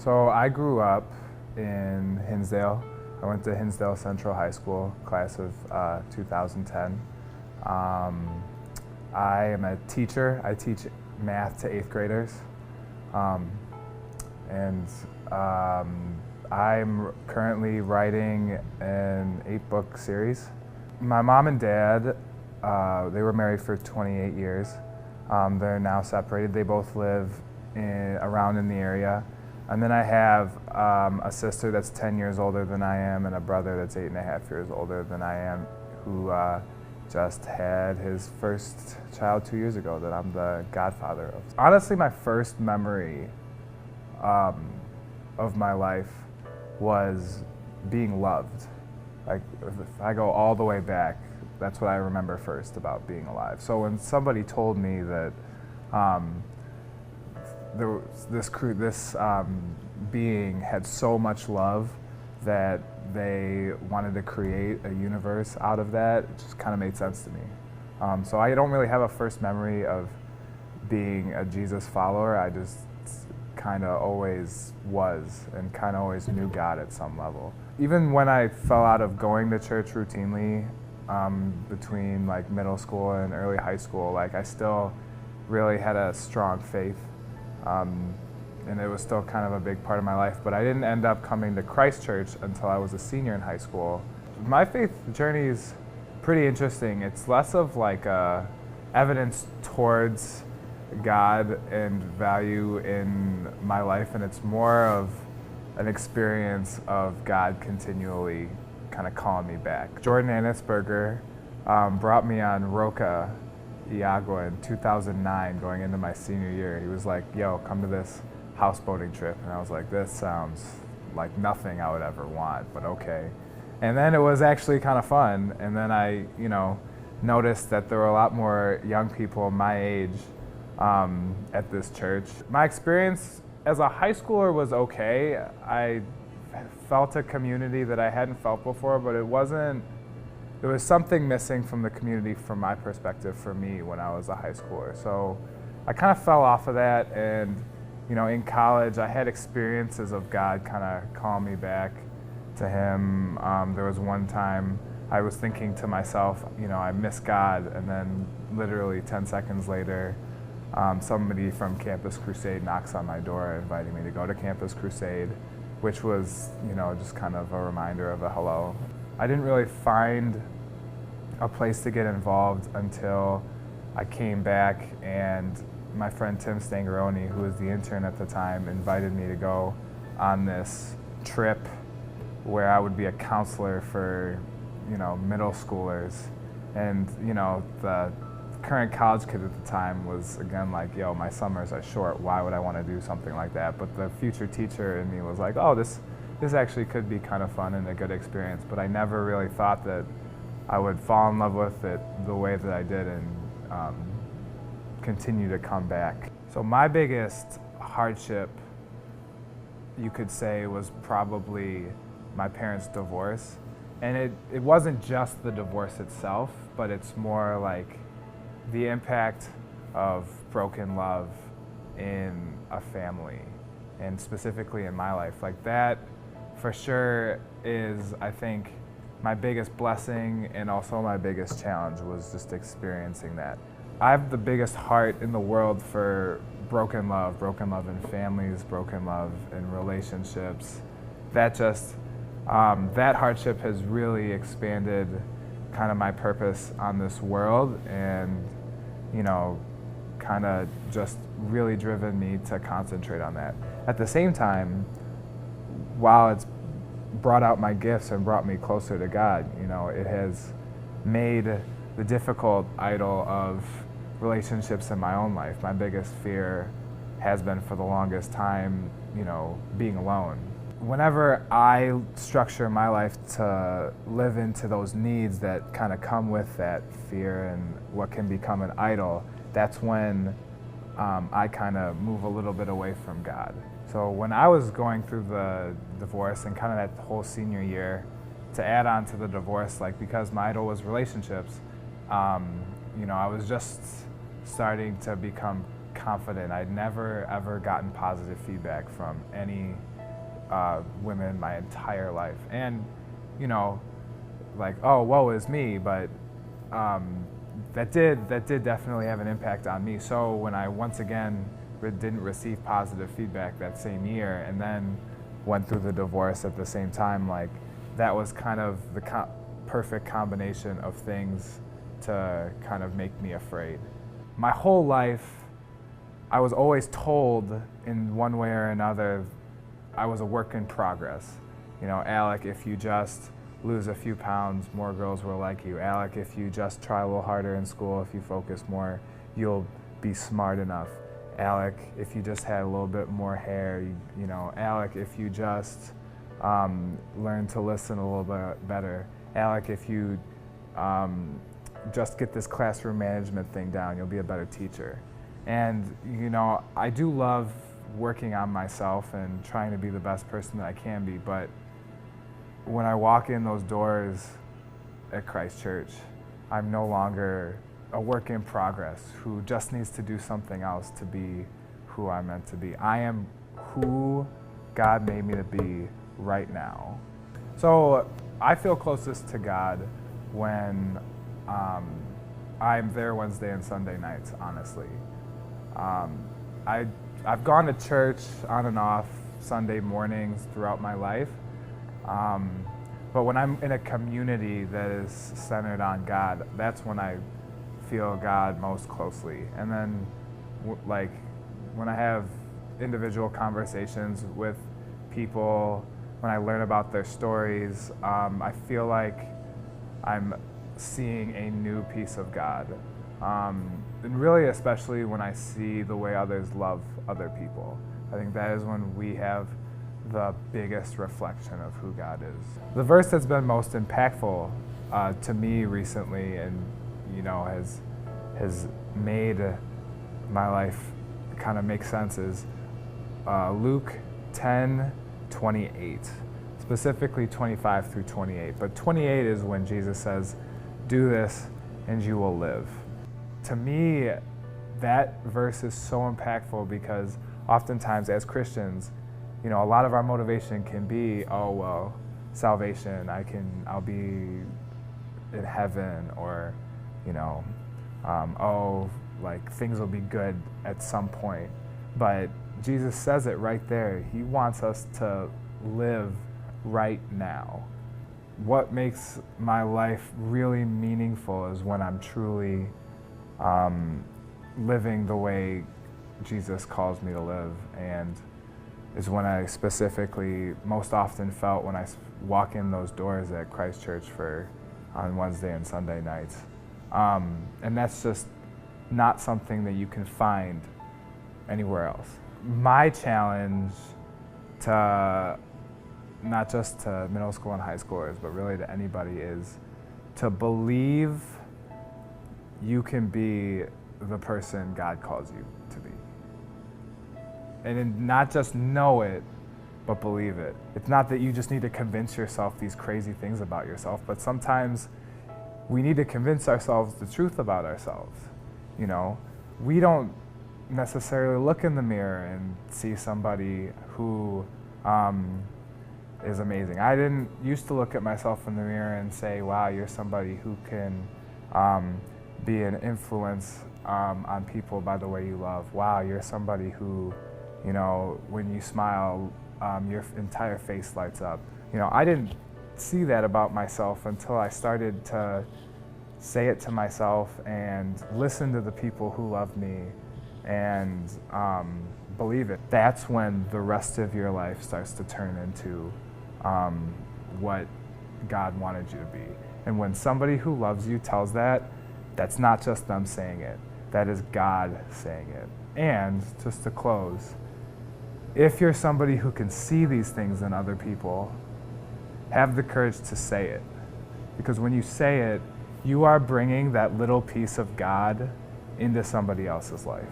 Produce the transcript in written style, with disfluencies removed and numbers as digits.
So I grew up in Hinsdale. I went to Hinsdale Central High School, class of 2010. I am a teacher. I teach math to 8th graders. And I'm currently writing an 8-book series. My mom and dad, they were married for 28 years. They're now separated. They both live around in the area. And then I have a sister that's 10 years older than I am and a brother that's 8.5 years older than I am, who just had his first child 2 years ago that I'm the godfather of. Honestly, my first memory of my life was being loved. Like, if I go all the way back, that's what I remember first about being alive. So when somebody told me that this being had so much love that they wanted to create a universe out of that, it just kind of made sense to me. So I don't really have a first memory of being a Jesus follower. I just kind of always was and kind of always knew God at some level. Even when I fell out of going to church routinely between like middle school and early high school, like I still really had a strong faith. And it was still kind of a big part of my life, but I didn't end up coming to Christ Church until I was a senior in high school. My faith journey is pretty interesting. It's less of like evidence towards God and value in my life, and it's more of an experience of God continually kind of calling me back. Jordan Annisberger brought me on Roca Iagua in 2009 going into my senior year. He was like, yo, come to this houseboating trip. And I was like, this sounds like nothing I would ever want, but okay. And then it was actually kind of fun. And then I, noticed that there were a lot more young people my age at this church. My experience as a high schooler was okay. I felt a community that I hadn't felt before, but there was something missing from the community from my perspective for me when I was a high schooler. So I kind of fell off of that, and in college I had experiences of God kind of calling me back to Him. There was one time I was thinking to myself, I miss God, and then literally 10 seconds later, somebody from Campus Crusade knocks on my door inviting me to go to Campus Crusade, which was, just kind of a reminder of a hello. I didn't really find a place to get involved until I came back, and my friend Tim Stangaroni, who was the intern at the time, invited me to go on this trip where I would be a counselor for, middle schoolers. And, the current college kid at the time was, again, like, yo, my summers are short, why would I want to do something like that? But the future teacher in me was like, oh, this actually could be kind of fun and a good experience. But I never really thought that I would fall in love with it the way that I did and continue to come back. So my biggest hardship, you could say, was probably my parents' divorce. And it wasn't just the divorce itself, but it's more like the impact of broken love in a family, and specifically in my life. Like that, for sure, is, I think, my biggest blessing and also my biggest challenge was just experiencing that. I have the biggest heart in the world for broken love in families, broken love in relationships. That hardship has really expanded kind of my purpose on this world, and kind of just really driven me to concentrate on that. At the same time, while it's brought out my gifts and brought me closer to God, it has made the difficult idol of relationships in my own life. My biggest fear has been for the longest time, being alone. Whenever I structure my life to live into those needs that kind of come with that fear and what can become an idol, that's when I kind of move a little bit away from God. So when I was going through the divorce and kind of that whole senior year, to add on to the divorce, like, because my idol was relationships, I was just starting to become confident. I'd never ever gotten positive feedback from any women my entire life. And, you know, like, oh, woe is me, but that did definitely have an impact on me. So when I once again didn't receive positive feedback that same year, and then went through the divorce at the same time, like that was kind of the perfect combination of things to kind of make me afraid. My whole life, I was always told in one way or another I was a work in progress. You know, Alec, if you just lose a few pounds, more girls will like you. Alec, if you just try a little harder in school, if you focus more, you'll be smart enough. Alec, if you just had a little bit more hair, you know, Alec, if you just learn to listen a little bit better. Alec, if you just get this classroom management thing down, you'll be a better teacher. And, you know, I do love working on myself and trying to be the best person that I can be, but when I walk in those doors at Christ Church, I'm no longer a work in progress who just needs to do something else to be who I'm meant to be. I am who God made me to be right now. So I feel closest to God when I'm there Wednesday and Sunday nights, honestly. I've gone to church on and off Sunday mornings throughout my life, but when I'm in a community that is centered on God, that's when I feel God most closely. And then like when I have individual conversations with people, when I learn about their stories, I feel like I'm seeing a new piece of God. And really, especially when I see the way others love other people. I think that is when we have the biggest reflection of who God is. The verse that's been most impactful to me recently, and you know, has made my life kind of make sense, is Luke 10:28, specifically 25 through 28. But 28 is when Jesus says, "Do this and you will live." To me, that verse is so impactful because oftentimes as Christians, you know, a lot of our motivation can be, oh, well, salvation, I'll be in heaven, or, you know, oh, like things will be good at some point. But Jesus says it right there. He wants us to live right now. What makes my life really meaningful is when I'm truly living the way Jesus calls me to live, and is when I specifically most often felt when I walk in those doors at Christ Church on Wednesday and Sunday nights. And that's just not something that you can find anywhere else. My challenge to not just to middle school and high schoolers, but really to anybody, is to believe you can be the person God calls you to be. And not just know it, but believe it. It's not that you just need to convince yourself these crazy things about yourself, but sometimes we need to convince ourselves the truth about ourselves. You know, we don't necessarily look in the mirror and see somebody who is amazing. I didn't used to look at myself in the mirror and say, wow, you're somebody who can be an influence on people by the way you love. Wow, you're somebody who, you know, when you smile, your entire face lights up. You know, I didn't see that about myself until I started to say it to myself and listen to the people who love me and believe it. That's when the rest of your life starts to turn into what God wanted you to be. And when somebody who loves you tells that, that's not just them saying it. That is God saying it. And just to close, if you're somebody who can see these things in other people, have the courage to say it. Because when you say it, you are bringing that little piece of God into somebody else's life.